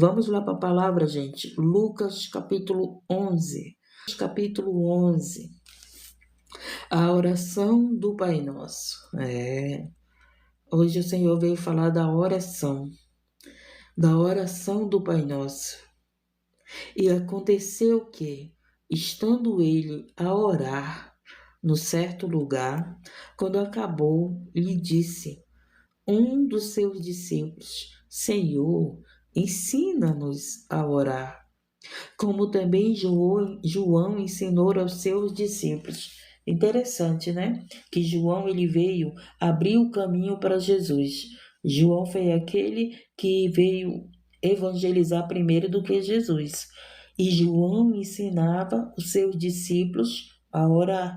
Vamos lá para a palavra, gente. Lucas, capítulo 11. Capítulo 11. A oração do Pai Nosso. Hoje o Senhor veio falar da oração do Pai Nosso. E aconteceu que, estando ele a orar no certo lugar, quando acabou, lhe disse um dos seus discípulos: Senhor, ensina-nos a orar, como também João ensinou aos seus discípulos. Interessante, né? Que João ele veio abrir o caminho para Jesus. João foi aquele que veio evangelizar primeiro do que Jesus. E João ensinava os seus discípulos a orar.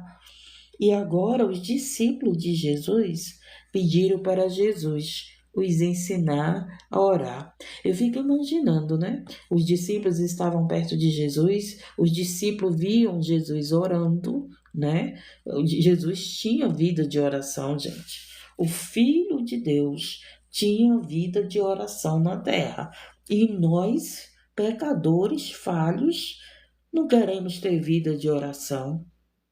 E agora os discípulos de Jesus pediram para Jesus os ensinar a orar. Eu fico imaginando, né? Os discípulos estavam perto de Jesus, os discípulos viam Jesus orando, né? Jesus tinha vida de oração, gente. O Filho de Deus tinha vida de oração na terra. E nós, pecadores falhos, não queremos ter vida de oração,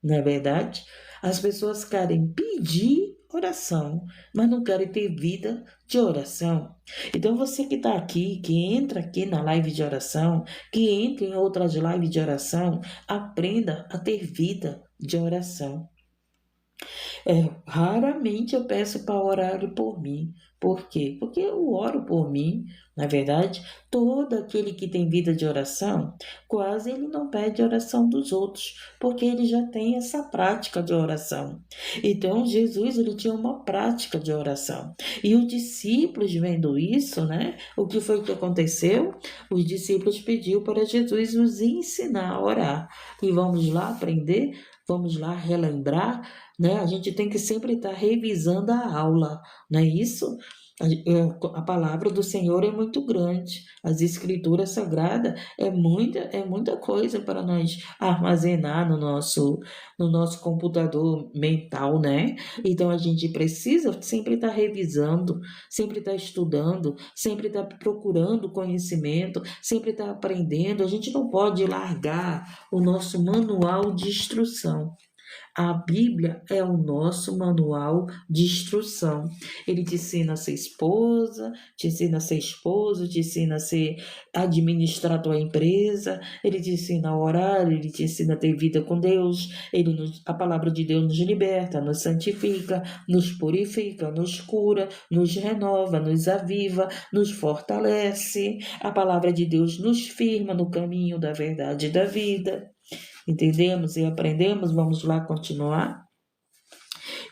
não é verdade? As pessoas querem pedir oração, mas não querem ter vida de oração. Então, você que está aqui, que entra aqui na live de oração, que entra em outras lives de oração, aprenda a ter vida de oração. Raramente eu peço para orar por mim. Por quê? Porque eu oro por mim. Na verdade, todo aquele que tem vida de oração, quase ele não pede oração dos outros, porque ele já tem essa prática de oração. Então, Jesus, ele tinha uma prática de oração. E os discípulos vendo isso, né? O que foi que aconteceu? Os discípulos pediu para Jesus os ensinar a orar. E vamos lá aprender, vamos lá relembrar, né? A gente tem que sempre estar revisando a aula, não é isso? A palavra do Senhor é muito grande, as escrituras sagradas é muita coisa para nós armazenar no nosso computador mental, né? Então a gente precisa sempre estar revisando, sempre estar estudando, sempre estar procurando conhecimento, sempre estar aprendendo. A gente não pode largar o nosso manual de instrução. A Bíblia é o nosso manual de instrução. Ele te ensina a ser esposa, te ensina a ser esposo, te ensina a administrar a tua empresa, ele te ensina a orar, ele te ensina a ter vida com Deus, a palavra de Deus nos liberta, nos santifica, nos purifica, nos cura, nos renova, nos aviva, nos fortalece. A palavra de Deus nos firma no caminho da verdade e da vida. Entendemos e aprendemos? Vamos lá continuar?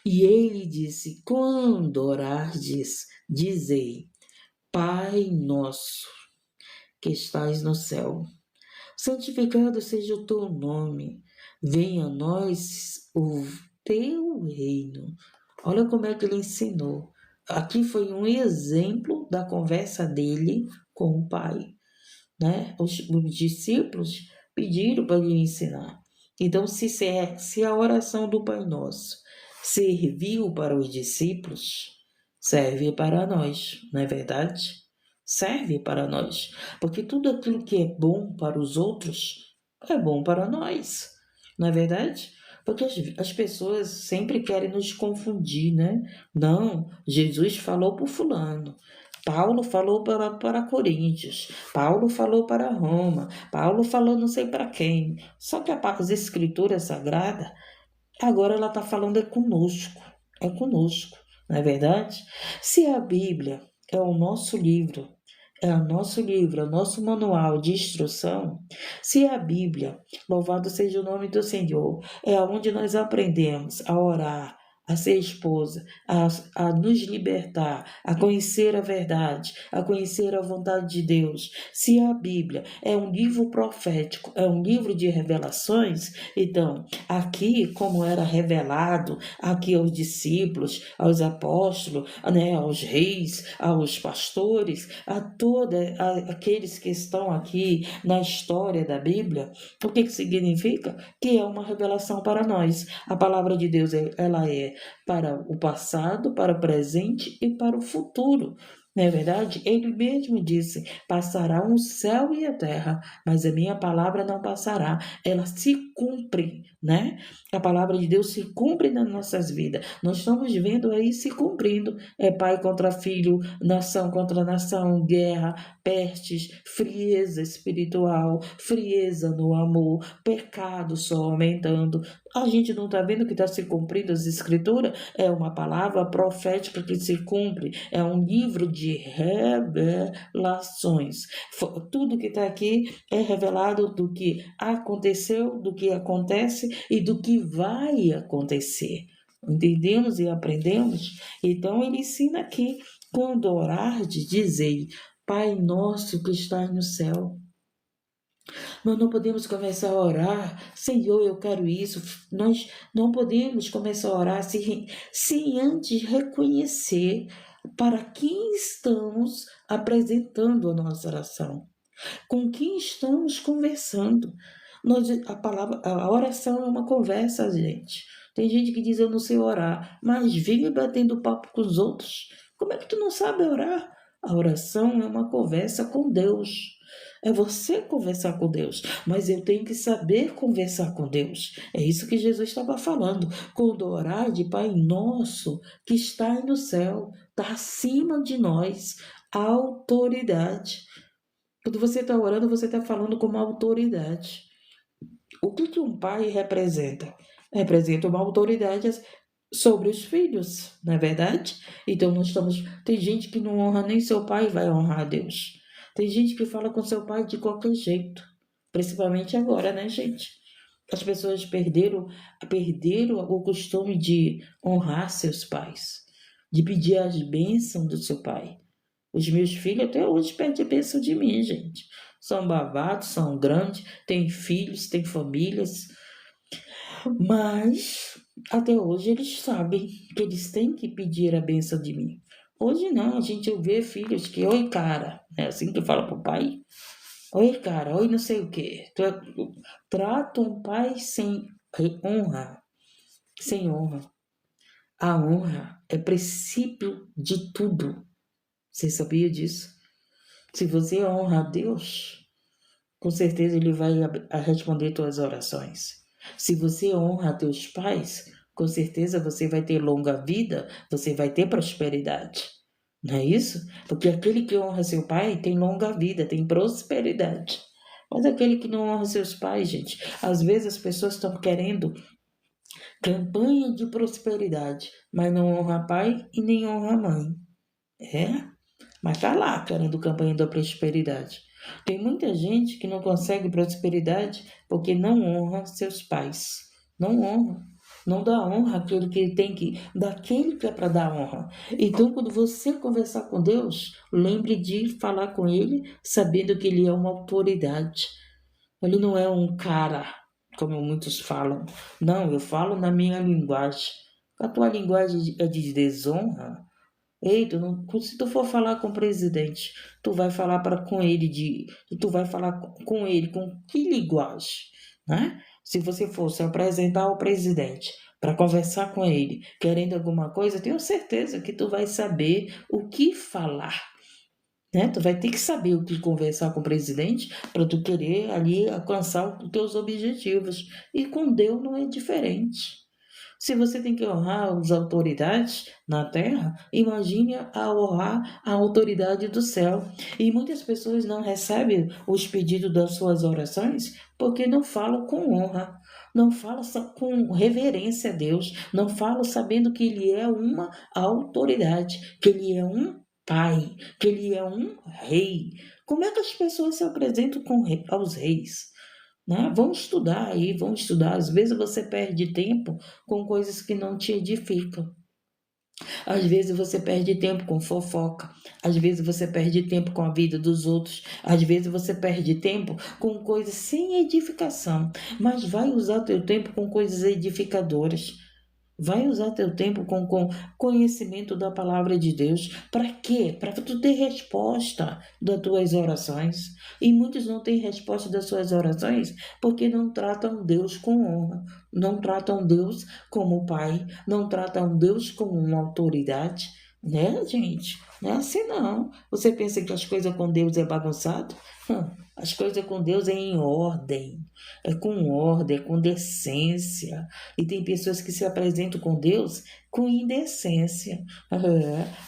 E ele disse: quando orardes, dizei: Pai nosso, que estás no céu, santificado seja o teu nome, venha a nós o teu reino. Olha como é que ele ensinou. Aqui foi um exemplo da conversa dele com o Pai, né? Os discípulos pediram para ele ensinar. Então, se a oração do Pai Nosso serviu para os discípulos, serve para nós, não é verdade? Serve para nós, porque tudo aquilo que é bom para os outros é bom para nós, não é verdade? Porque as pessoas sempre querem nos confundir, né? Não, Jesus falou para o fulano, Paulo falou para Coríntios, Paulo falou para Roma, Paulo falou não sei para quem. Só que as escrituras sagradas, agora ela está falando é conosco, não é verdade? Se a Bíblia é o nosso livro, é o nosso manual de instrução, se a Bíblia, louvado seja o nome do Senhor, é onde nós aprendemos a orar, a ser esposa, a nos libertar, a conhecer a verdade, a conhecer a vontade de Deus. Se a Bíblia é um livro profético, é um livro de revelações, então, aqui, como era revelado aqui aos discípulos, aos apóstolos, né, aos reis, aos pastores, a todos aqueles que estão aqui na história da Bíblia, o que significa? Que é uma revelação para nós. A palavra de Deus, ela é para o passado, para o presente e para o futuro. Não é verdade? Ele mesmo disse: passará o céu e a terra, mas a minha palavra não passará. Ela se cumpre, né? A palavra de Deus se cumpre nas nossas vidas. Nós estamos vendo aí se cumprindo. É pai contra filho, nação contra nação, guerra, pestes, frieza espiritual, frieza no amor, pecado só aumentando. A gente não está vendo que está se cumprindo as escrituras? É uma palavra profética que se cumpre, é um livro de revelações. Tudo que está aqui é revelado do que aconteceu, do que acontece e do que vai acontecer. Entendemos e aprendemos? Então ele ensina aqui, quando orardes, dizei, Pai nosso que estás no céu. Nós não podemos começar a orar, Senhor, eu quero isso. Nós não podemos começar a orar sem antes reconhecer para quem estamos apresentando a nossa oração, com quem estamos conversando. A oração é uma conversa, gente. Tem gente que diz eu não sei orar, mas vive batendo papo com os outros. Como é que tu não sabe orar? A oração é uma conversa com Deus. É você conversar com Deus, mas eu tenho que saber conversar com Deus. É isso que Jesus estava falando. Quando orar de Pai Nosso, que está no céu, está acima de nós, a autoridade. Quando você está orando, você está falando com uma autoridade. O que um pai representa? Representa uma autoridade sobre os filhos, não é verdade? Então nós estamos. Tem gente que não honra nem seu pai e vai honrar a Deus. Tem gente que fala com seu pai de qualquer jeito, principalmente agora, né, gente? As pessoas perderam o costume de honrar seus pais, de pedir as bênçãos do seu pai. Os meus filhos até hoje pedem a bênção de mim, gente. São babados, são grandes, têm filhos, têm famílias, mas até hoje eles sabem que eles têm que pedir a bênção de mim. Hoje não, a gente vê filhos que, oi cara, é assim que fala pro pai. Oi cara, oi não sei o quê. Trata um pai sem honra, sem honra. A honra é princípio de tudo. Você sabia disso? Se você honra a Deus, com certeza Ele vai responder tuas orações. Se você honra teus pais, com certeza você vai ter longa vida, você vai ter prosperidade. Não é isso? Porque aquele que honra seu pai tem longa vida, tem prosperidade. Mas aquele que não honra seus pais, gente, às vezes as pessoas estão querendo campanha de prosperidade, mas não honra pai e nem honra mãe. É? Mas tá lá querendo campanha da prosperidade. Tem muita gente que não consegue prosperidade porque não honra seus pais. Não honra. Não dá honra àquele que tem que, daquele que é para dar honra. Então, quando você conversar com Deus, lembre de falar com Ele, sabendo que Ele é uma autoridade. Ele não é um cara, como muitos falam. Não, eu falo na minha linguagem. A tua linguagem é de desonra. Ei, se tu for falar com o presidente, tu vai falar tu vai falar com ele com que linguagem, né? Se você for se apresentar ao presidente para conversar com ele, querendo alguma coisa, tenho certeza que tu vai saber o que falar, né? Tu vai ter que saber o que conversar com o presidente para tu querer ali alcançar os teus objetivos. E com Deus não é diferente. Se você tem que honrar as autoridades na terra, imagine a honrar a autoridade do céu. E muitas pessoas não recebem os pedidos das suas orações porque não falam com honra, não falam com reverência a Deus, não falam sabendo que Ele é uma autoridade, que Ele é um pai, que Ele é um rei. Como é que as pessoas se apresentam aos reis? Né? Vamos estudar aí, vamos estudar. Às vezes você perde tempo com coisas que não te edificam. Às vezes você perde tempo com fofoca. Às vezes você perde tempo com a vida dos outros. Às vezes você perde tempo com coisas sem edificação. Mas vai usar teu tempo com coisas edificadoras. Vai usar teu tempo com conhecimento da palavra de Deus. Para quê? Para tu ter resposta das tuas orações. E muitos não têm resposta das suas orações porque não tratam Deus com honra. Não tratam Deus como Pai. Não tratam Deus como uma autoridade. Né, gente? Não é assim não. Você pensa que as coisas com Deus é bagunçado? As coisas com Deus é em ordem. É com ordem, é com decência. E tem pessoas que se apresentam com Deus com indecência.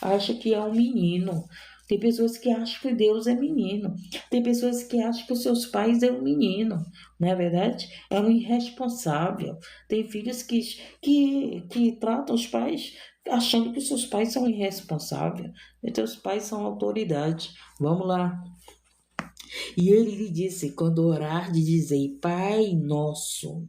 Acha que é um menino. Tem pessoas que acham que Deus é menino. Tem pessoas que acham que os seus pais é um menino. Não é verdade? É um irresponsável. Tem filhos que tratam os pais achando que seus pais são irresponsáveis, e teus pais são autoridade. Vamos lá. E ele lhe disse: quando orar, de dizer, Pai nosso,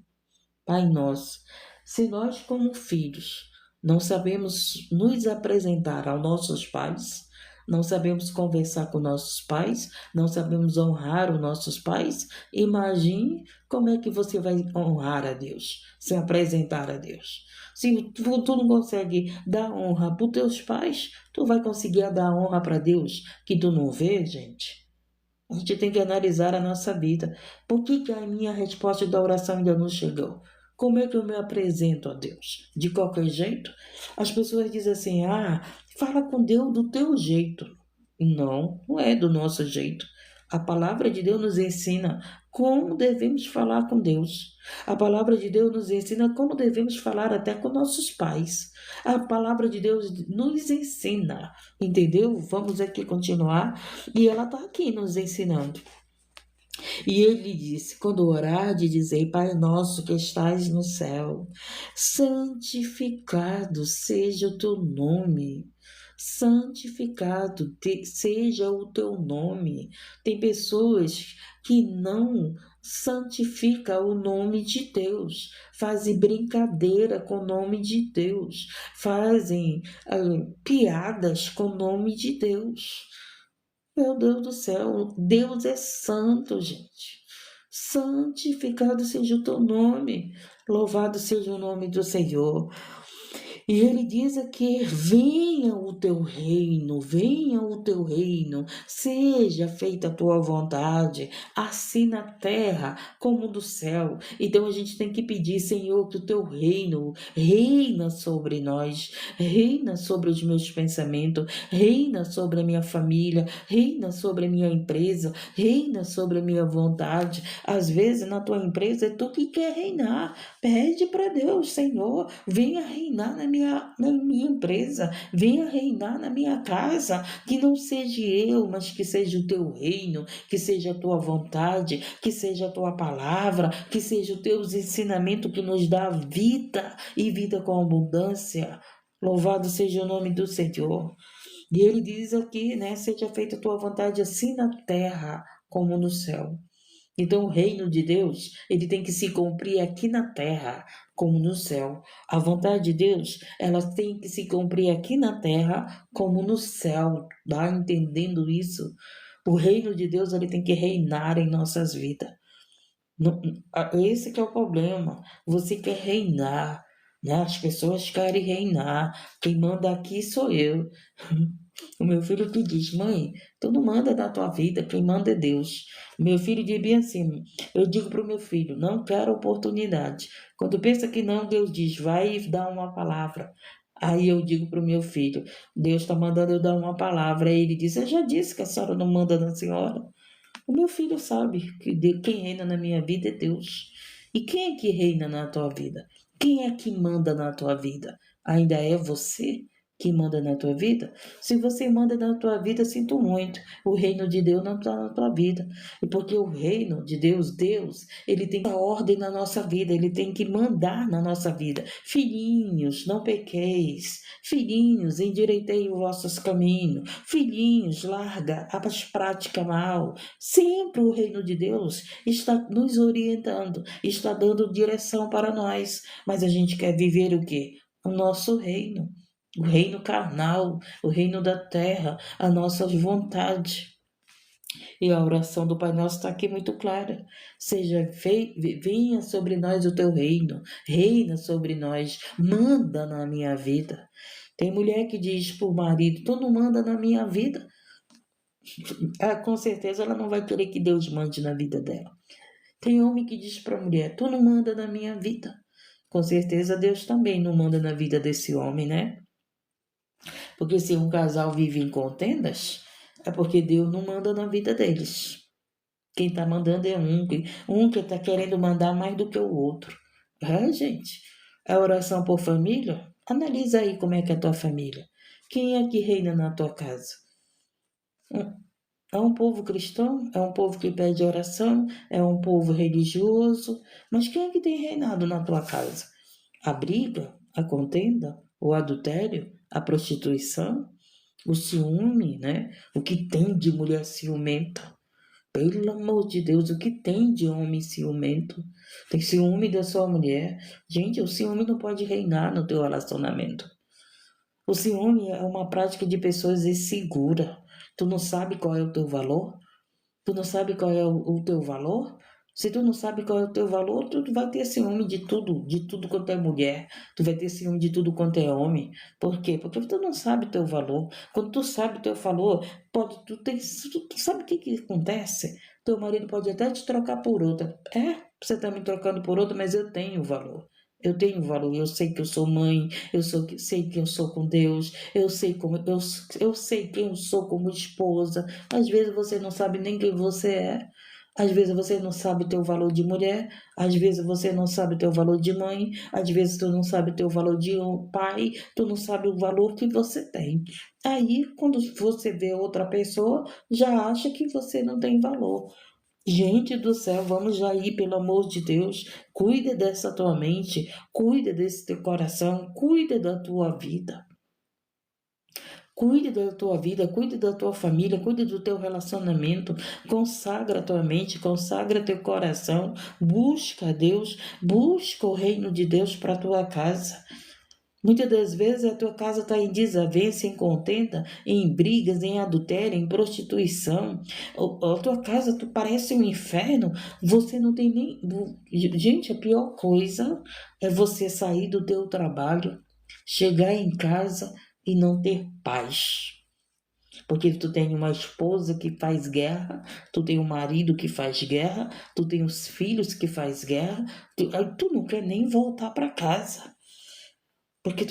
Pai nosso. Se nós, como filhos, não sabemos nos apresentar aos nossos pais, não sabemos conversar com nossos pais, não sabemos honrar os nossos pais, imagine como é que você vai honrar a Deus, se apresentar a Deus. Se tu não consegue dar honra para os teus pais, tu vai conseguir dar honra para Deus que tu não vê, gente? A gente tem que analisar a nossa vida. Por que a minha resposta da oração ainda não chegou? Como é que eu me apresento a Deus? De qualquer jeito? As pessoas dizem assim: fala com Deus do teu jeito. Não, não é do nosso jeito. A palavra de Deus nos ensina como devemos falar com Deus. A palavra de Deus nos ensina como devemos falar até com nossos pais. A palavra de Deus nos ensina, entendeu? Vamos aqui continuar. E ela está aqui nos ensinando. E ele disse: quando orar, de dizer, Pai nosso que estás no céu, santificado seja o teu nome. Santificado seja o teu nome. Tem pessoas que não santificam o nome de Deus, fazem brincadeira com o nome de Deus, fazem piadas com o nome de Deus. Meu Deus do céu, Deus é santo, gente. Santificado seja o teu nome, louvado seja o nome do Senhor. E ele diz aqui: venha o teu reino, venha o teu reino, seja feita a tua vontade, assim na terra como no céu. Então a gente tem que pedir, Senhor, que o teu reino reina sobre nós, reina sobre os meus pensamentos, reina sobre a minha família, reina sobre a minha empresa, reina sobre a minha vontade. Às vezes na tua empresa é tu que quer reinar. Pede para Deus, Senhor, venha reinar na minha empresa, venha reinar na minha casa, que não seja eu, mas que seja o teu reino, que seja a tua vontade, que seja a tua palavra, que seja o teu ensinamento que nos dá vida e vida com abundância. Louvado seja o nome do Senhor. E ele diz aqui, né, seja feita a tua vontade assim na terra como no céu. Então, o reino de Deus, ele tem que se cumprir aqui na terra, como no céu. A vontade de Deus, ela tem que se cumprir aqui na terra, como no céu. Tá entendendo isso? O reino de Deus, ele tem que reinar em nossas vidas. Esse que é o problema. Você quer reinar, né? As pessoas querem reinar. Quem manda aqui sou eu. O meu filho que diz: mãe, tu não manda na tua vida, quem manda é Deus. Meu filho diz bem assim: eu digo para o meu filho, não quero oportunidade. Quando pensa que não, Deus diz: vai e dá uma palavra. Aí eu digo para o meu filho: Deus está mandando eu dar uma palavra. Aí ele diz: eu já disse que a senhora não manda na senhora. O meu filho sabe que quem reina na minha vida é Deus. E quem é que reina na tua vida? Quem é que manda na tua vida? Ainda é você que manda na tua vida? Se você manda na tua vida, sinto muito. O reino de Deus não está na tua vida. E porque o reino de Deus, ele tem a ordem na nossa vida, ele tem que mandar na nossa vida. Filhinhos, não pequeis. Filhinhos, endireitei os vossos caminhos. Filhinhos, larga as práticas mal. Sempre o reino de Deus está nos orientando, está dando direção para nós, mas a gente quer viver o quê? O nosso reino, o reino carnal, o reino da terra, a nossa vontade. E a oração do Pai Nosso está aqui muito clara. Venha sobre nós o teu reino, reina sobre nós, manda na minha vida. Tem mulher que diz para o marido: tu não manda na minha vida. Com certeza ela não vai querer que Deus mande na vida dela. Tem homem que diz para a mulher: tu não manda na minha vida. Com certeza Deus também não manda na vida desse homem, né? Porque se um casal vive em contendas, é porque Deus não manda na vida deles. Quem está mandando é um que está querendo mandar mais do que o outro. É, gente. A oração por família, analisa aí como é que é a tua família. Quem é que reina na tua casa? É um povo cristão? É um povo que pede oração? É um povo religioso? Mas quem é que tem reinado na tua casa? A briga? A contenda? O adultério? A prostituição? O ciúme, né? O que tem de mulher ciumenta? Pelo amor de Deus, o que tem de homem ciumento? Tem ciúme da sua mulher? Gente, o ciúme não pode reinar no teu relacionamento. O ciúme é uma prática de pessoas inseguras. Tu não sabe qual é o teu valor? Tu não sabe qual é o teu valor? Se tu não sabe qual é o teu valor, tu vai ter ciúme de tudo quanto é mulher. Tu vai ter ciúme de tudo quanto é homem. Por quê? Porque tu não sabe o teu valor. Quando tu sabe o teu valor, tu sabe o que acontece? Teu marido pode até te trocar por outra. Você tá me trocando por outra, mas eu tenho valor. Eu tenho valor, eu sei que eu sou mãe, sei que eu sou com Deus, eu sei quem eu sou como esposa. Às vezes você não sabe nem quem você é. Às vezes você não sabe teu valor de mulher, às vezes você não sabe teu valor de mãe, às vezes tu não sabe teu valor de pai, tu não sabe o valor que você tem. Aí, quando você vê outra pessoa, já acha que você não tem valor. Gente do céu, vamos já ir, pelo amor de Deus. Cuida dessa tua mente, cuida desse teu coração, cuida da tua vida. Cuide da tua vida, cuide da tua família, cuide do teu relacionamento, consagra a tua mente, consagra teu coração, busca a Deus, busca o reino de Deus para a tua casa. Muitas das vezes a tua casa está em desavença, em contenda, em brigas, em adultério, em prostituição. A tua casa tu parece um inferno, você não tem nem. Gente, a pior coisa é você sair do teu trabalho, chegar em casa e não ter paz. Porque tu tem uma esposa que faz guerra, tu tem um marido que faz guerra, tu tem os filhos que faz guerra, tu não quer nem voltar para casa. Porque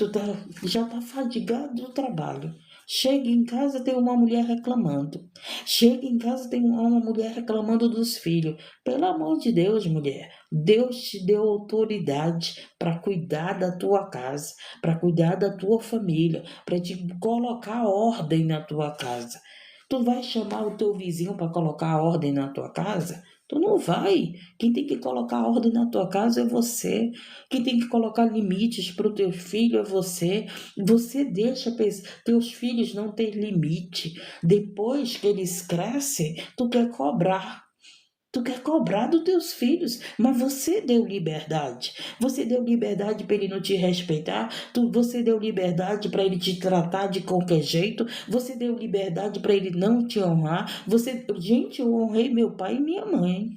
já tá fadigado do trabalho. Chega em casa, tem uma mulher reclamando. Chega em casa, tem uma mulher reclamando dos filhos. Pelo amor de Deus, mulher. Deus te deu autoridade para cuidar da tua casa, para cuidar da tua família, para te colocar ordem na tua casa. Tu vai chamar o teu vizinho para colocar ordem na tua casa? Tu não vai. Quem tem que colocar ordem na tua casa é você. Quem tem que colocar limites para o teu filho é você. Você deixa teus filhos não ter limite. Depois que eles crescem, tu quer cobrar. Tu quer cobrar dos teus filhos, mas você deu liberdade. Você deu liberdade para ele não te respeitar. Você deu liberdade para ele te tratar de qualquer jeito. Você deu liberdade para ele não te honrar. Gente, eu honrei meu pai e minha mãe.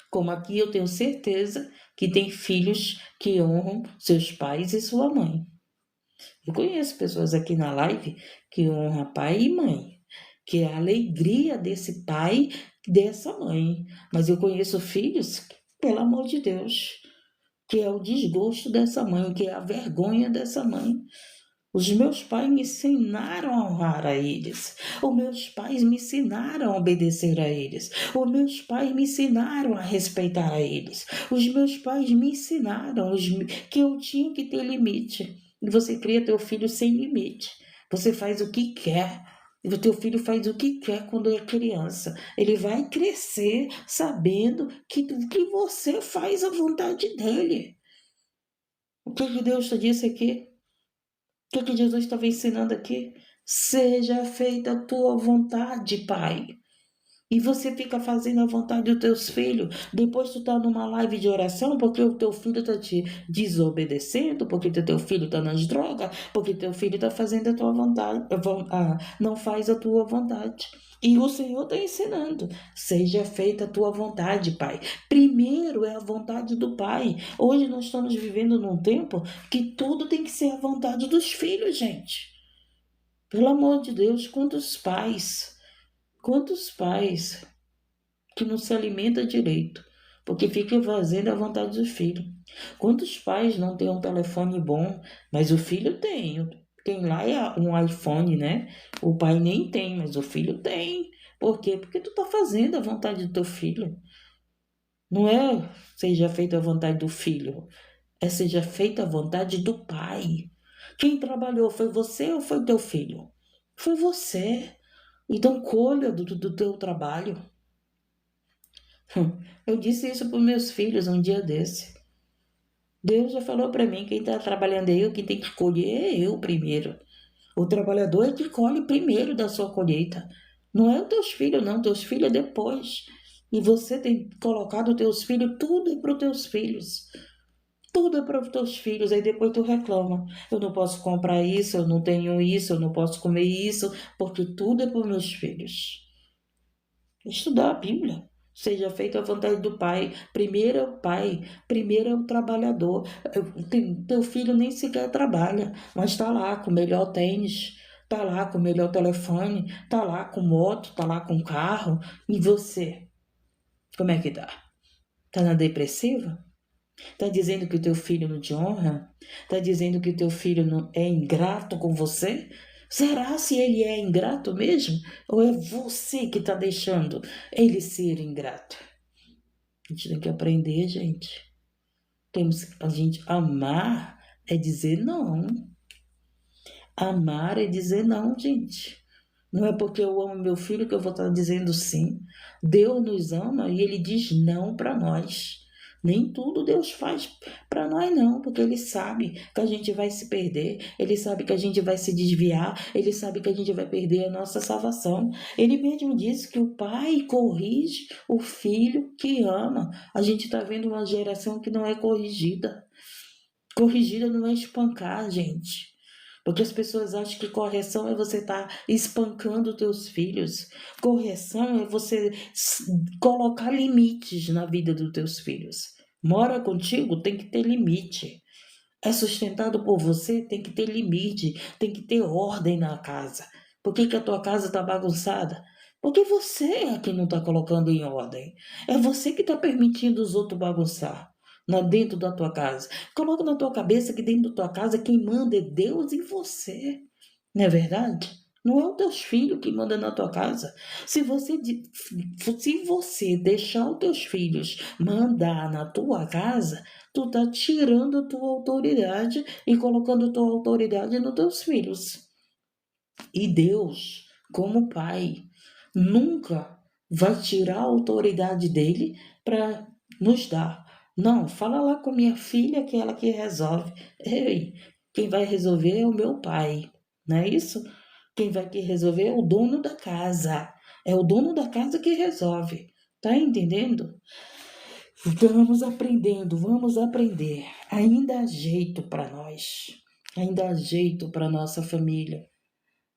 Como aqui eu tenho certeza que tem filhos que honram seus pais e sua mãe. Eu conheço pessoas aqui na live que honram pai e mãe, que é a alegria desse pai, dessa mãe. Mas eu conheço filhos, pelo amor de Deus, que é o desgosto dessa mãe, que é a vergonha dessa mãe. Os meus pais me ensinaram a honrar a eles. Os meus pais me ensinaram a obedecer a eles. Os meus pais me ensinaram a respeitar a eles. Os meus pais me ensinaram que eu tinha que ter limite. E você cria teu filho sem limite. Você faz o que quer. E o teu filho faz o que quer quando é criança. Ele vai crescer sabendo que você faz a vontade dele. O que Deus te disse aqui? O que Jesus estava ensinando aqui? Seja feita a tua vontade, Pai. E você fica fazendo a vontade dos teus filhos. Depois tu tá numa live de oração porque o teu filho tá te desobedecendo, porque teu filho tá nas drogas, porque teu filho tá fazendo a tua vontade, não faz a tua vontade. E o Senhor está ensinando, seja feita a tua vontade, Pai. Primeiro é a vontade do Pai. Hoje nós estamos vivendo num tempo que tudo tem que ser a vontade dos filhos, gente. Pelo amor de Deus, quantos pais que não se alimenta direito, porque fica fazendo a vontade do filho. Quantos pais não têm um telefone bom, mas o filho tem. tem lá é um iPhone, né? O pai nem tem, mas o filho tem. Por quê? Porque tu tá fazendo a vontade do teu filho. Não é seja feita a vontade do filho, é seja feita a vontade do pai. Quem trabalhou foi você ou foi teu filho? Foi você. Então colha do teu trabalho. Eu disse isso para os meus filhos um dia desse. Deus já falou para mim, quem está trabalhando é eu, quem tem que colher é eu primeiro. O trabalhador é que colhe primeiro da sua colheita. Não é os teus filhos, não. Teus filhos é depois. E você tem colocado os teus filhos, tudo é para os teus filhos. Tudo é para os teus filhos. Aí depois tu reclama. Eu não posso comprar isso, eu não tenho isso, eu não posso comer isso, porque tudo é para os meus filhos. Estudar a Bíblia. Seja feita a vontade do Pai. Primeiro é o Pai, primeiro é o trabalhador. Teu filho nem sequer trabalha, mas está lá com o melhor tênis, está lá com o melhor telefone, está lá com moto, está lá com carro. E você? Como é que tá? Tá na depressiva? Tá dizendo que o teu filho não te honra? Tá dizendo que o teu filho não é ingrato com você? Será se ele é ingrato mesmo? Ou é você que está deixando ele ser ingrato? A gente tem que aprender, gente. A gente amar é dizer não. Amar é dizer não, gente. Não é porque eu amo meu filho que eu vou estar dizendo sim. Deus nos ama e ele diz não para nós. Nem tudo Deus faz para nós, não, porque Ele sabe que a gente vai se perder, Ele sabe que a gente vai se desviar, Ele sabe que a gente vai perder a nossa salvação. Ele mesmo disse que o pai corrige o filho que ama. A gente está vendo uma geração que não é corrigida. Corrigida não é espancar, gente. Porque as pessoas acham que correção é você estar espancando os teus filhos. Correção é você colocar limites na vida dos teus filhos. Mora contigo, tem que ter limite. É sustentado por você, tem que ter limite, tem que ter ordem na casa. Por que a tua casa está bagunçada? Porque você é quem não está colocando em ordem. É você que está permitindo os outros bagunçar dentro da tua casa. Coloca na tua cabeça que dentro da tua casa quem manda é Deus e você. Não é verdade? Não é os teus filhos que mandam na tua casa. Se você deixar os teus filhos mandar na tua casa, tu tá tirando a tua autoridade e colocando a tua autoridade nos teus filhos. E Deus, como Pai, nunca vai tirar a autoridade dele para nos dar. Não, fala lá com minha filha que é ela que resolve. Ei, quem vai resolver é o meu pai, não é isso? Quem vai que resolver é o dono da casa. É o dono da casa que resolve. Tá entendendo? Vamos aprendendo, vamos aprender. Ainda há jeito para nós. Ainda há jeito para nossa família.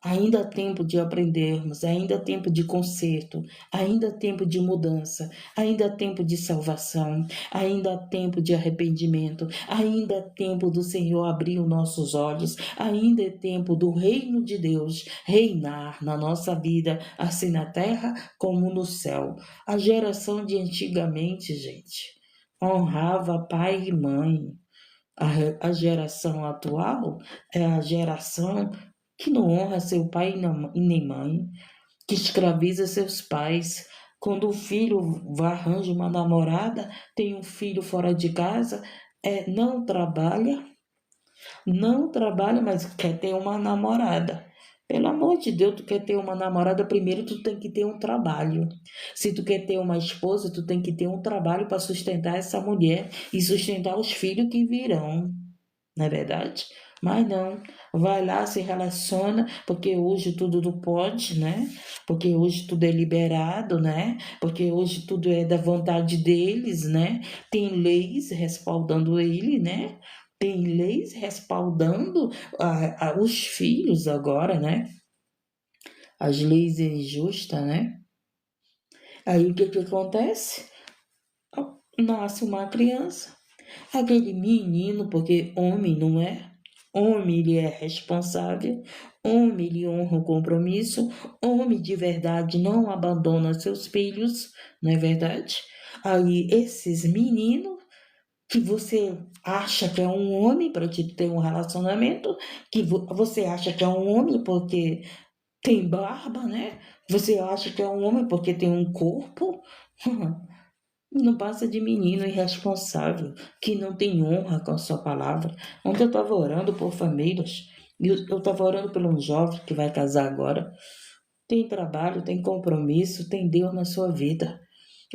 Ainda há tempo de aprendermos, ainda há tempo de conserto, ainda há tempo de mudança, ainda há tempo de salvação, ainda há tempo de arrependimento, ainda há tempo do Senhor abrir os nossos olhos, ainda é tempo do reino de Deus reinar na nossa vida, assim na terra como no céu. A geração de antigamente, gente, honrava pai e mãe. A geração atual é a geração que não honra seu pai e nem mãe, que escraviza seus pais. Quando o filho arranja uma namorada, tem um filho fora de casa, não trabalha, mas quer ter uma namorada. Pelo amor de Deus, tu quer ter uma namorada, primeiro tu tem que ter um trabalho. Se tu quer ter uma esposa, tu tem que ter um trabalho para sustentar essa mulher e sustentar os filhos que virão. Não é verdade? Mas não, vai lá, se relaciona, porque hoje tudo não pode, né? Porque hoje tudo é liberado, né? Porque hoje tudo é da vontade deles, né? Tem leis respaldando ele, né? Tem leis respaldando os filhos agora, né? As leis injustas, né? Aí o que acontece? Nasce uma criança, aquele menino, porque homem não é? Homem, ele é responsável, homem, ele honra o compromisso, homem de verdade não abandona seus filhos, não é verdade? Aí esses meninos que você acha que é um homem para te ter um relacionamento, que você acha que é um homem porque tem barba, né? Você acha que é um homem porque tem um corpo. Não passa de menino irresponsável, que não tem honra com a sua palavra. Ontem eu estava orando por famílias, e eu estava orando por um jovem que vai casar agora. Tem trabalho, tem compromisso, tem Deus na sua vida.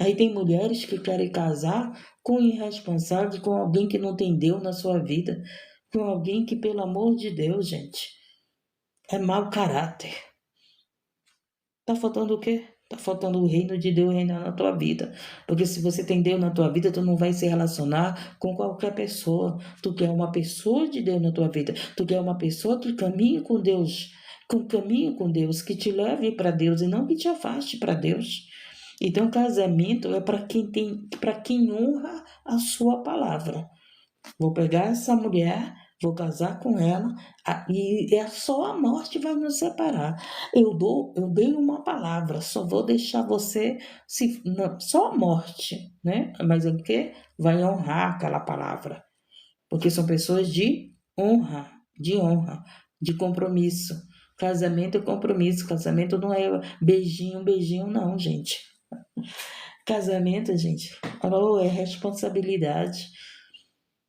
Aí tem mulheres que querem casar com um irresponsável, com alguém que não tem Deus na sua vida, com alguém que, pelo amor de Deus, gente, é mau caráter. Tá faltando o quê? Tá faltando o reino de Deus reinar na tua vida. Porque se você tem Deus na tua vida, tu não vai se relacionar com qualquer pessoa. Tu quer uma pessoa de Deus na tua vida. Tu quer uma pessoa que caminhe com Deus, com caminho com Deus, que te leve para Deus e não que te afaste para Deus. Então, casamento é para quem honra a sua palavra. Vou pegar essa mulher, vou casar com ela, e é só a morte vai nos separar. Eu dei uma palavra, só vou deixar você se não, só a morte, né? Mas é o quê? Vai honrar aquela palavra, porque são pessoas de honra, de compromisso. Casamento é compromisso, casamento não é beijinho, beijinho, não, gente. Casamento, gente, é responsabilidade.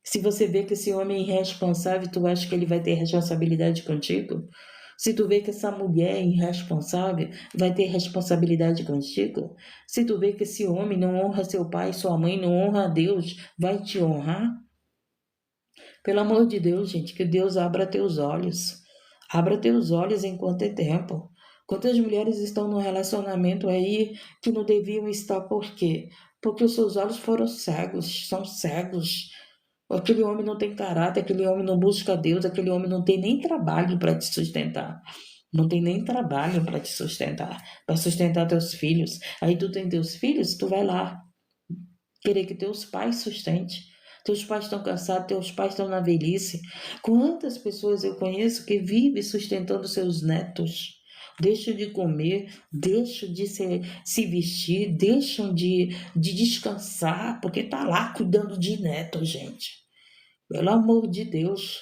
Se você vê que esse homem é irresponsável, tu acha que ele vai ter responsabilidade contigo? Se tu vê que essa mulher é irresponsável, vai ter responsabilidade contigo? Se tu vê que esse homem não honra seu pai, sua mãe, não honra a Deus, vai te honrar? Pelo amor de Deus, gente, que Deus abra teus olhos. Abra teus olhos enquanto é tempo. Quantas mulheres estão num relacionamento aí que não deviam estar, por quê? Porque os seus olhos foram cegos, são cegos. Aquele homem não tem caráter, aquele homem não busca Deus, aquele homem não tem nem trabalho para te sustentar. Não tem nem trabalho para te sustentar, para sustentar teus filhos. Aí tu tem teus filhos, tu vai lá querer que teus pais sustente. Teus pais estão cansados, teus pais estão na velhice. Quantas pessoas eu conheço que vivem sustentando seus netos? Deixam de comer, deixam de se vestir, deixam de descansar, porque tá lá cuidando de neto, gente. Pelo amor de Deus,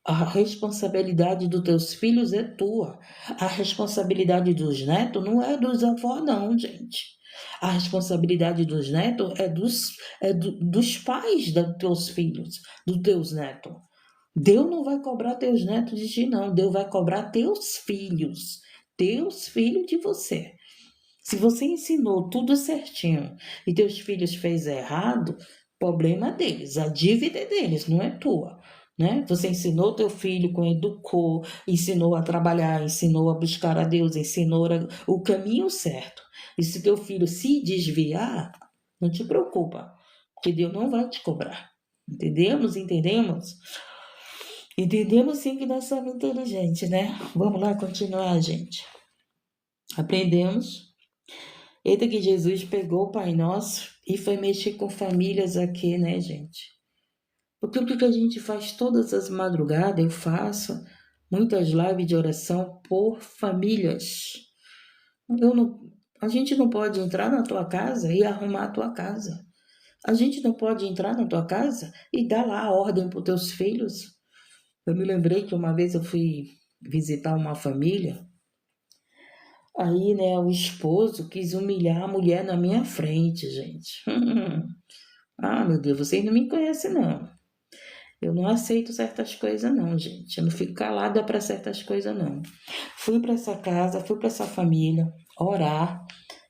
a responsabilidade dos teus filhos é tua. A responsabilidade dos netos não é dos avós, não, gente. A responsabilidade dos netos dos pais dos teus filhos, dos teus netos. Deus não vai cobrar teus netos de ti, não. Deus vai cobrar teus filhos de você. Se você ensinou tudo certinho e teus filhos fez errado, problema deles, a dívida é deles, não é tua. Né? Você ensinou teu filho, educou, ensinou a trabalhar, ensinou a buscar a Deus, ensinou o caminho certo. E se teu filho se desviar, não te preocupa, porque Deus não vai te cobrar. Entendemos? Entendemos? Entendemos sim que nós somos inteligentes, né? Vamos lá continuar, gente. Aprendemos. Eita que Jesus pegou o Pai Nosso e foi mexer com famílias aqui, né, gente? Porque o que a gente faz todas as madrugadas, eu faço muitas lives de oração por famílias. A gente não pode entrar na tua casa e arrumar a tua casa. A gente não pode entrar na tua casa e dar lá a ordem para os teus filhos. Eu me lembrei que uma vez eu fui visitar uma família. Aí, né, o esposo quis humilhar a mulher na minha frente, gente. Ah, meu Deus, vocês não me conhecem, não. Eu não aceito certas coisas, não, gente. Eu não fico calada para certas coisas, não. Fui para essa casa, fui para essa família, orar.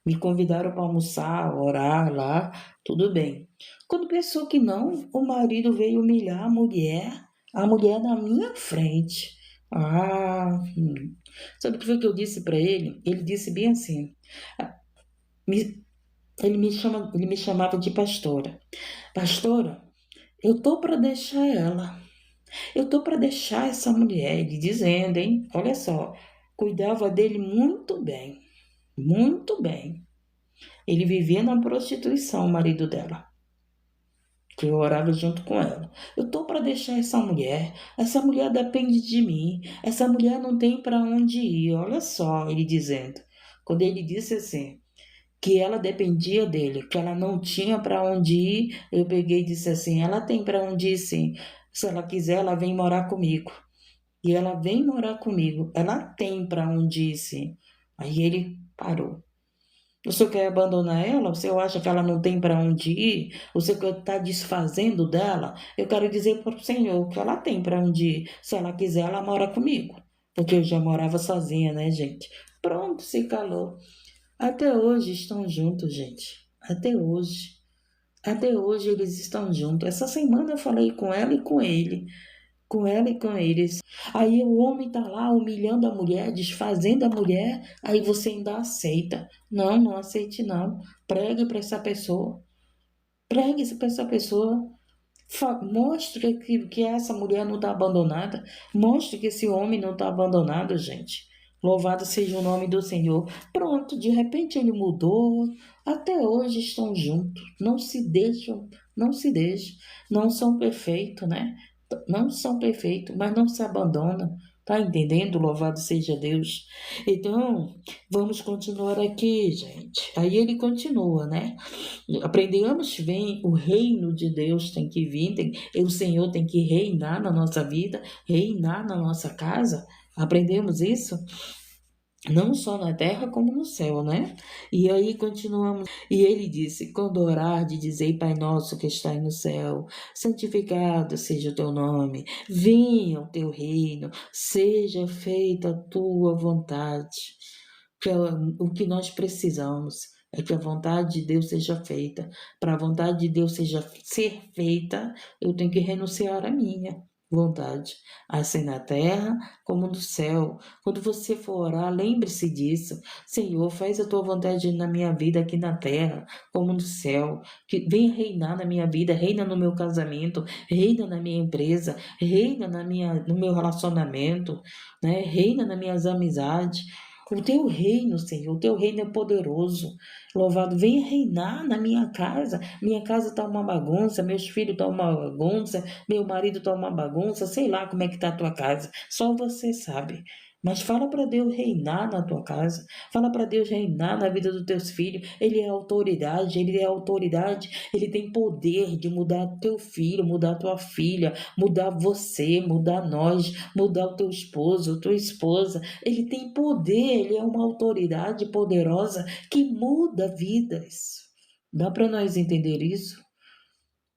Me convidaram para almoçar, orar lá, tudo bem. Quando pensou que não, o marido veio humilhar a mulher na minha frente. Ah, sabe o que foi que eu disse para ele? Ele disse bem assim. Ele me chamava de pastora. Pastora, eu tô para deixar ela. Eu tô para deixar essa mulher, ele dizendo, hein? Olha só, cuidava dele muito bem, muito bem. Ele vivia na prostituição, o marido dela, que eu orava junto com ela. Eu tô para deixar essa mulher depende de mim, essa mulher não tem para onde ir. Olha só, ele dizendo. Quando ele disse assim, que ela dependia dele, que ela não tinha para onde ir. Eu peguei e disse assim: ela tem para onde ir sim. Se ela quiser, ela vem morar comigo. E ela vem morar comigo. Ela tem para onde ir sim. Aí ele parou. Você quer abandonar ela? Você acha que ela não tem para onde ir? Você está desfazendo dela? Eu quero dizer para o Senhor que ela tem para onde ir. Se ela quiser, ela mora comigo. Porque eu já morava sozinha, né, gente? Pronto, se calou. Até hoje estão juntos, gente. Até hoje. Até hoje eles estão juntos. Essa semana eu falei com ela e com ele. Com ela e com eles. Aí o homem tá lá humilhando a mulher, desfazendo a mulher, aí você ainda aceita. Não, não aceite não. Pregue para essa pessoa. Pregue para essa pessoa. Mostre que essa mulher não está abandonada. Mostre que esse homem não está abandonado, gente. Louvado seja o nome do Senhor. Pronto, de repente ele mudou. Até hoje estão juntos. Não se deixam, não se deixam. Não são perfeitos, né? Não são perfeitos, mas não se abandonam. Tá entendendo? Louvado seja Deus. Então, vamos continuar aqui, gente. Aí ele continua, né? Aprendemos bem, o reino de Deus tem que vir, o Senhor tem que reinar na nossa vida, reinar na nossa casa. Aprendemos isso? Não só na terra como no céu, né? E aí continuamos. E ele disse: quando orar, de dizer, Pai nosso que está no céu, santificado seja o teu nome, venha o teu reino, seja feita a tua vontade. O que nós precisamos é que a vontade de Deus seja feita. Para a vontade de Deus ser feita, eu tenho que renunciar à minha vontade, assim na terra como no céu. Quando você for orar, lembre-se disso. Senhor, faz a tua vontade na minha vida aqui na terra, como no céu. Que venha reinar na minha vida, reina no meu casamento, reina na minha empresa, reina no meu relacionamento, né? Reina nas minhas amizades. O teu reino, Senhor, o teu reino é poderoso. Louvado, venha reinar na minha casa. Minha casa está uma bagunça, meus filhos estão uma bagunça, meu marido está uma bagunça, sei lá como é que está a tua casa. Só você sabe. Mas fala para Deus reinar na tua casa. Fala para Deus reinar na vida dos teus filhos. Ele é autoridade, ele é autoridade. Ele tem poder de mudar teu filho, mudar tua filha, mudar você, mudar nós, mudar o teu esposo, tua esposa. Ele tem poder, ele é uma autoridade poderosa que muda vidas. Dá para nós entender isso?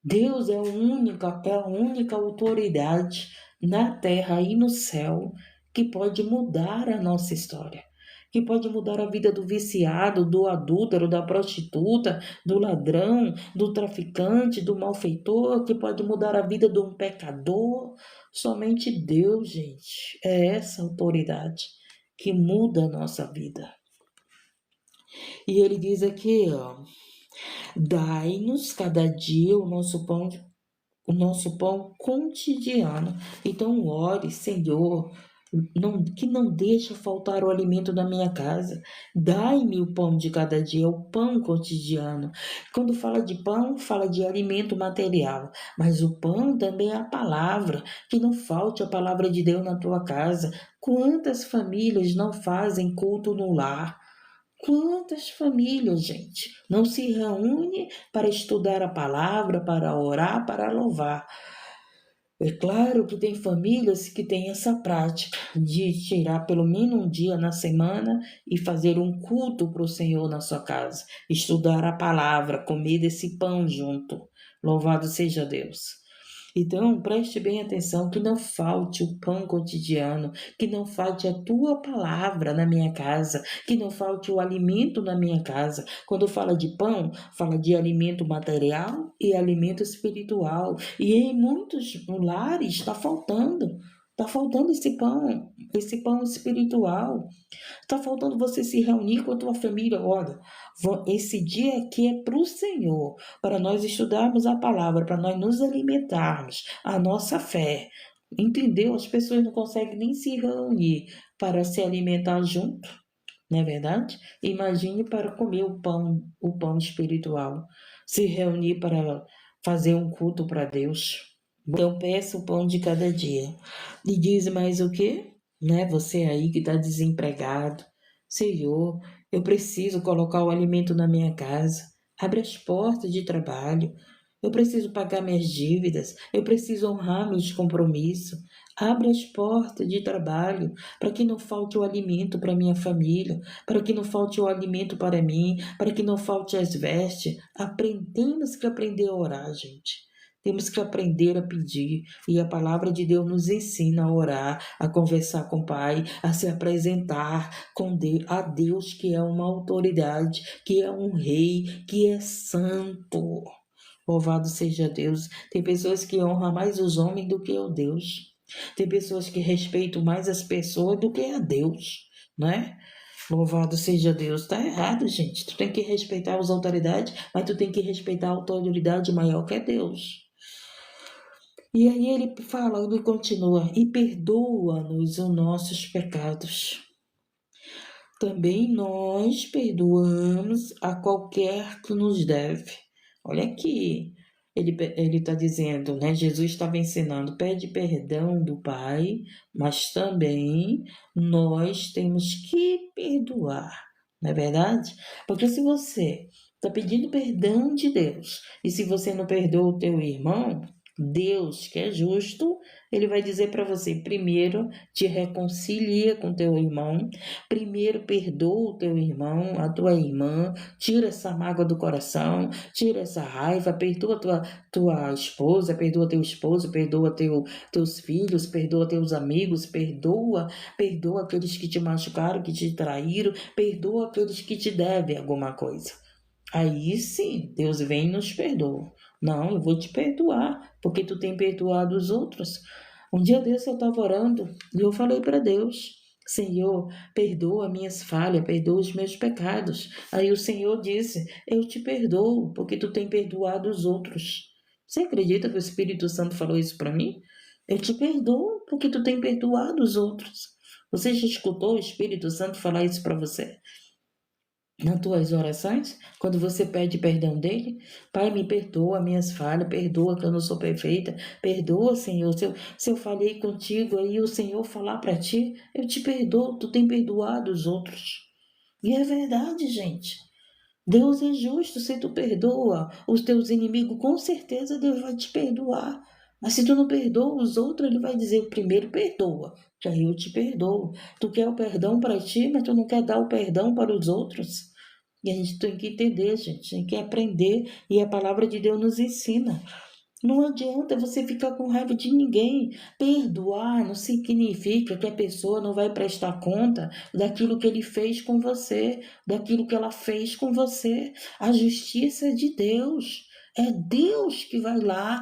Deus é a única autoridade na terra e no céu que pode mudar a nossa história, que pode mudar a vida do viciado, do adúltero, da prostituta, do ladrão, do traficante, do malfeitor, que pode mudar a vida de um pecador. Somente Deus, gente, é essa autoridade que muda a nossa vida. E ele diz aqui, ó, dai-nos cada dia o nosso pão cotidiano. Então, ore, Senhor, que não deixe faltar o alimento na minha casa. Dai-me o pão de cada dia, o pão cotidiano. Quando fala de pão, fala de alimento material, mas o pão também é a palavra. Que não falte a palavra de Deus na tua casa. Quantas famílias não fazem culto no lar? Quantas famílias, gente, não se reúnem para estudar a palavra, para orar, para louvar? É claro que tem famílias que têm essa prática de tirar pelo menos um dia na semana e fazer um culto para o Senhor na sua casa, estudar a palavra, comer desse pão junto. Louvado seja Deus. Então, preste bem atenção que não falte o pão cotidiano, que não falte a tua palavra na minha casa, que não falte o alimento na minha casa. Quando fala de pão, fala de alimento material e alimento espiritual. E em muitos lares está faltando. Está faltando esse pão espiritual. Está faltando você se reunir com a tua família. Olha, esse dia aqui é para o Senhor, para nós estudarmos a palavra, para nós nos alimentarmos, a nossa fé. Entendeu? As pessoas não conseguem nem se reunir para se alimentar junto, não é verdade? Imagine para comer o pão espiritual, se reunir para fazer um culto para Deus. Então peça o pão de cada dia. E diz mais o quê? Né? Você aí que está desempregado. Senhor, Eu preciso colocar o alimento na minha casa. Abre as portas de trabalho. Eu preciso pagar minhas dívidas. Eu preciso honrar meus compromissos. Abre as portas de trabalho para que não falte o alimento para minha família, para que não falte o alimento para mim, para que não falte as vestes. Temos que aprender a orar, gente. Temos que aprender a pedir. E a palavra de Deus nos ensina a orar, a conversar com o Pai, a se apresentar com Deus, a Deus que é uma autoridade, que é um rei, que é santo. Louvado seja Deus. Tem pessoas que honram mais os homens do que o Deus. Tem pessoas que respeitam mais as pessoas do que a Deus, né? Louvado seja Deus. Tá errado, gente. Tu tem que respeitar as autoridades, mas tu tem que respeitar a autoridade maior que é Deus. E aí ele fala e continua: e perdoa-nos os nossos pecados. Também nós perdoamos a qualquer que nos deve. Olha aqui, ele está dizendo, né? Jesus estava ensinando, pede perdão do Pai, mas também nós temos que perdoar, não é verdade? Porque se você está pedindo perdão de Deus, e se você não perdoa o teu irmão, Deus, que é justo, ele vai dizer para você, primeiro, te reconcilia com teu irmão, primeiro perdoa o teu irmão, a tua irmã, tira essa mágoa do coração, tira essa raiva, perdoa tua esposa, perdoa teu esposo, perdoa teus filhos, perdoa teus amigos, perdoa aqueles que te machucaram, que te traíram, perdoa aqueles que te devem alguma coisa. Aí sim, Deus vem e nos perdoa. Não, eu vou te perdoar, porque tu tem perdoado os outros. Um dia desse eu estava orando e eu falei para Deus, Senhor, perdoa minhas falhas, perdoa os meus pecados. Aí o Senhor disse, eu te perdoo, porque tu tem perdoado os outros. Você acredita que o Espírito Santo falou isso para mim? Eu te perdoo, porque tu tem perdoado os outros. Você já escutou o Espírito Santo falar isso para você? Nas tuas orações, quando você pede perdão dele, Pai, me perdoa minhas falhas, perdoa que eu não sou perfeita, perdoa, Senhor, se eu falhei contigo aí, o Senhor falar para ti, eu te perdoo, tu tem perdoado os outros. E é verdade, gente. Deus é justo, se tu perdoa os teus inimigos, com certeza Deus vai te perdoar. Mas se tu não perdoa os outros, ele vai dizer, primeiro perdoa, que aí eu te perdoo. Tu quer o perdão para ti, mas tu não quer dar o perdão para os outros. E a gente tem que entender, gente, tem que aprender, e a palavra de Deus nos ensina. Não adianta você ficar com raiva de ninguém. Perdoar não significa que a pessoa não vai prestar conta daquilo que ele fez com você, daquilo que ela fez com você. A justiça é de Deus. É Deus que vai lá,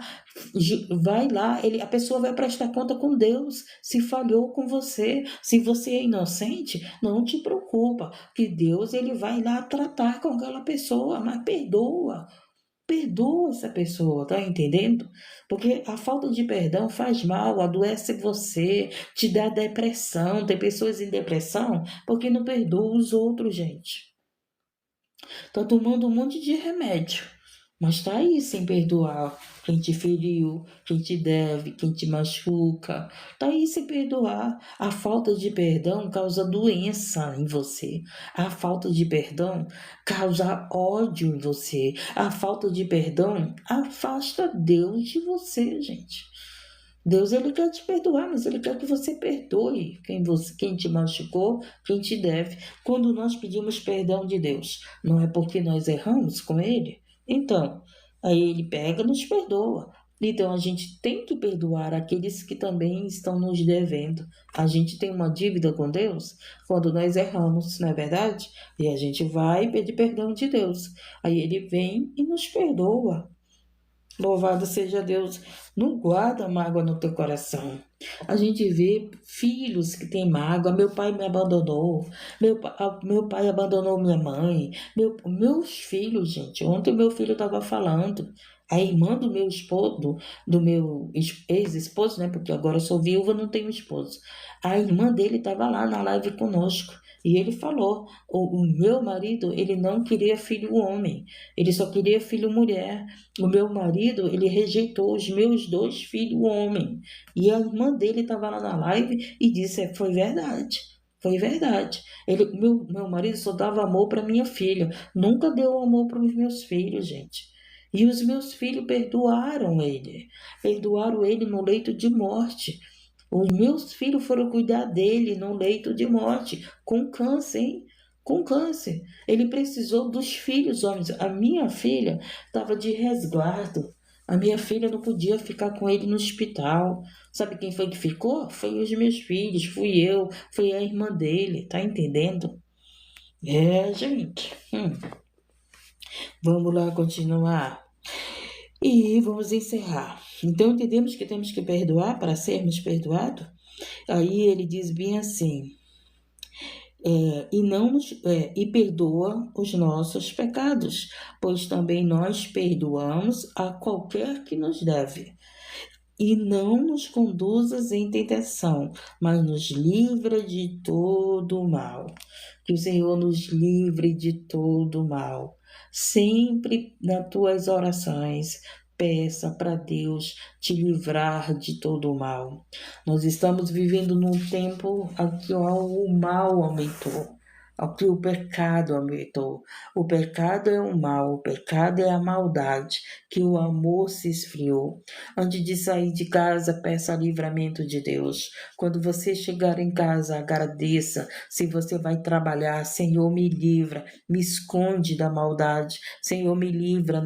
a pessoa vai prestar conta com Deus se falhou com você. Se você é inocente, não te preocupa, que Deus ele vai lá tratar com aquela pessoa, mas perdoa. Perdoa essa pessoa, tá entendendo? Porque a falta de perdão faz mal, adoece você, te dá depressão. Tem pessoas em depressão porque não perdoam os outros, gente. Tá tomando um monte de remédio, mas tá aí sem perdoar quem te feriu, quem te deve, quem te machuca. Tá aí sem perdoar. A falta de perdão causa doença em você. A falta de perdão causa ódio em você. A falta de perdão afasta Deus de você, gente. Deus ele quer te perdoar, mas ele quer que você perdoe quem te machucou, quem te deve. Quando nós pedimos perdão de Deus, não é porque nós erramos com ele? Então, aí ele pega e nos perdoa. Então a gente tem que perdoar aqueles que também estão nos devendo. A gente tem uma dívida com Deus quando nós erramos, não é verdade? E a gente vai pedir perdão de Deus. Aí ele vem e nos perdoa. Louvado seja Deus. Não guarda mágoa no teu coração. A gente vê filhos que têm mágoa. Meu pai me abandonou. Meu pai abandonou minha mãe. Meus filhos, gente. Ontem meu filho estava falando. A irmã do meu esposo, do meu ex-esposo, né? Porque agora eu sou viúva, não tenho esposo. A irmã dele estava lá na live conosco. E ele falou, o meu marido, ele não queria filho homem, ele só queria filho mulher. O meu marido, ele rejeitou os meus 2 filhos homem. E a irmã dele estava lá na live e disse, foi verdade. Foi verdade. Meu marido só dava amor para minha filha, nunca deu amor para os meus filhos, gente. E os meus filhos perdoaram ele no leito de morte. Os meus filhos foram cuidar dele no leito de morte, com câncer, hein? Com câncer. Ele precisou dos filhos homens. A minha filha estava de resguardo. A minha filha não podia ficar com ele no hospital. Sabe quem foi que ficou? Foi os meus filhos, fui eu, foi a irmã dele, tá entendendo? É, gente. Vamos lá continuar. E vamos encerrar. Então entendemos que temos que perdoar para sermos perdoados? Aí ele diz bem assim: e perdoa os nossos pecados, pois também nós perdoamos a qualquer que nos deve. E não nos conduzas em tentação, mas nos livra de todo o mal. Que o Senhor nos livre de todo o mal. Sempre nas tuas orações, peça para Deus te livrar de todo o mal. Nós estamos vivendo num tempo em que o mal aumentou. Aqui o pecado aumentou. O pecado é o mal, o pecado é a maldade, que o amor se esfriou. Antes de sair de casa, peça livramento de Deus. Quando você chegar em casa, agradeça. Se você vai trabalhar, Senhor, me livra, me esconde da maldade. Senhor, me livra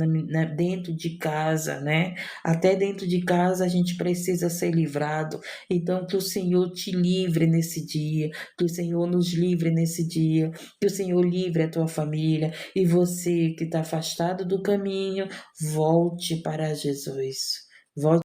dentro de casa, né? Até dentro de casa a gente precisa ser livrado. Então, que o Senhor te livre nesse dia, que o Senhor nos livre nesse dia, que o Senhor livre a tua família. E você que está afastado do caminho, volte para Jesus. Volte